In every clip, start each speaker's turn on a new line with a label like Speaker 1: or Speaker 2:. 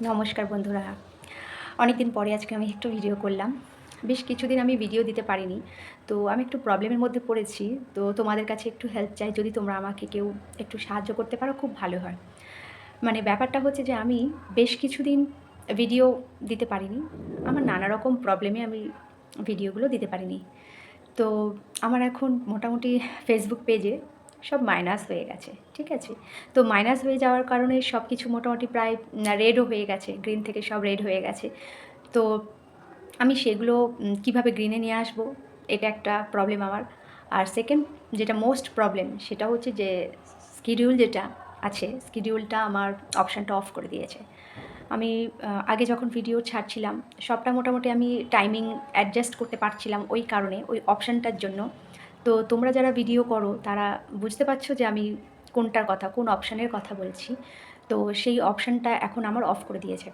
Speaker 1: নমস্কার বন্ধুরা। অনেক দিন পরে আজকে আমি একটু ভিডিও করলাম। বেশ কিছুদিন আমি ভিডিও দিতে পারিনি। তো আমি একটু প্রবলেমের মধ্যে পড়েছি। তো তোমাদের কাছে একটু হেল্প চাই। যদি তোমরা আমাকে কেউ একটু সাহায্য করতে পারো খুব ভালো হয়। মানে ব্যাপারটা হচ্ছে যে আমি বেশ কিছুদিন ভিডিও দিতে পারিনি। আমার নানা রকম প্রবলেমে আমি ভিডিওগুলো দিতে পারিনি। তো আমার এখন মোটামুটি ফেসবুক পেজে সব মাইনাস হয়ে গেছে। ঠিক আছে? তো মাইনাস হয়ে যাওয়ার কারণে সব কিছু মোটামুটি প্রায় রেডও হয়ে গেছে। গ্রিন থেকে সব রেড হয়ে গেছে। তো আমি সেগুলো কীভাবে গ্রিনে নিয়ে আসবো, এটা একটা প্রবলেম আমার। আর সেকেন্ড যেটা মোস্ট প্রবলেম সেটা হচ্ছে যে শিডিউল যেটা আছে, শিডিউলটা আমার অপশানটা অফ করে দিয়েছে। আমি আগে যখন ভিডিও ছাড়ছিলাম সবটা মোটামুটি আমি টাইমিং অ্যাডজাস্ট করতে পারছিলাম ওই কারণে, ওই অপশানটার জন্য। তো তোমরা যারা ভিডিও করো তারা বুঝতে পারছো যে আমি কোনটার কথা, কোন অপশানের কথা বলছি। তো সেই অপশানটা এখন আমার অফ করে দিয়েছে।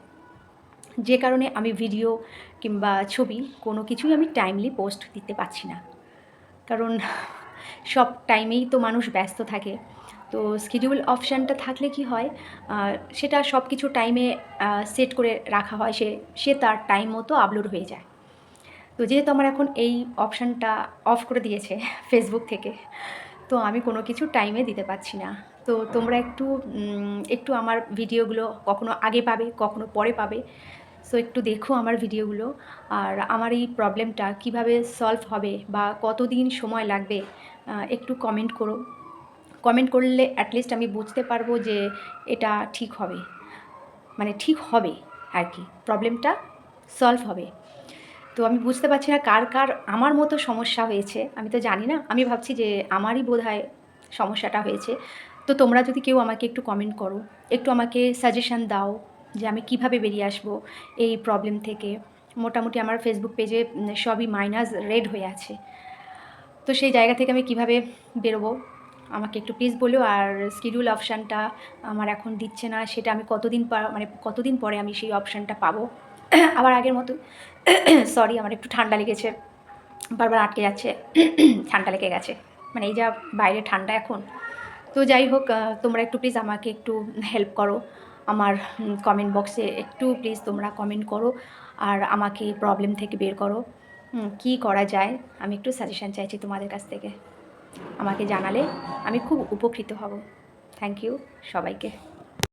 Speaker 1: যে কারণে আমি ভিডিও কিংবা ছবি কোনো কিছুই আমি টাইমলি পোস্ট দিতে পারছি না। কারণ সব টাইমেই তো মানুষ ব্যস্ত থাকে। তো শিডিউল অপশানটা থাকলে কি হয়, সেটা সব কিছু টাইমে সেট করে রাখা হয়, সে তার টাইম মতো আপলোড হয়ে যায়। তো যেহেতু আমার এখন এই অপশানটা অফ করে দিয়েছে ফেসবুক থেকে, তো আমি কোনো কিছু টাইমে দিতে পারছি না। তো তোমরা একটু আমার ভিডিওগুলো কখনো আগে পাবে, কখনো পরে পাবে। সো একটু দেখো আমার ভিডিওগুলো। আর আমার এই প্রবলেমটা কিভাবে সলভ হবে বা কতদিন সময় লাগবে, একটু কমেন্ট করো। কমেন্ট করলে অ্যাটলিস্ট আমি বুঝতে পারবো যে এটা ঠিক হবে। মানে ঠিক হবে আর কি, প্রবলেমটা সলভ হবে। তো আমি বুঝতে পারছি না কার আমার মতো সমস্যা হয়েছে। আমি তো জানি না। আমি ভাবছি যে আমারই বোধহয় সমস্যাটা হয়েছে। তো তোমরা যদি কেউ আমাকে একটু কমেন্ট করো, একটু আমাকে সাজেশন দাও যে আমি কিভাবে বেরিয়ে আসবো এই প্রবলেম থেকে। মোটামুটি আমার ফেসবুক পেজে সবই মাইনাস রেড হয়ে আছে। তো সেই জায়গা থেকে আমি কিভাবে বেরোবো আমাকে একটু প্লিজ বলো। আর শিডিউল অপশানটা আমার এখন দিচ্ছে না, সেটা আমি কতদিন পরে আমি সেই অপশানটা পাবো। আবার আগের মতো সরি, আমার একটু ঠান্ডা লেগেছে, বারবার আটকে যাচ্ছে। ঠান্ডা লেগে গেছে, মানে এই যা বাইরে ঠান্ডা এখন। তো যাই হোক, তোমরা একটু প্লিজ আমাকে একটু হেল্প করো। আমার কমেন্ট বক্সে একটু প্লিজ তোমরা কমেন্ট করো আর আমাকে প্রবলেম থেকে বের করো। কী করা যায় আমি একটু সাজেশান চাইছি তোমাদের কাছ থেকে। আমাকে জানালে আমি খুব উপকৃত হব। থ্যাংক ইউ সবাইকে।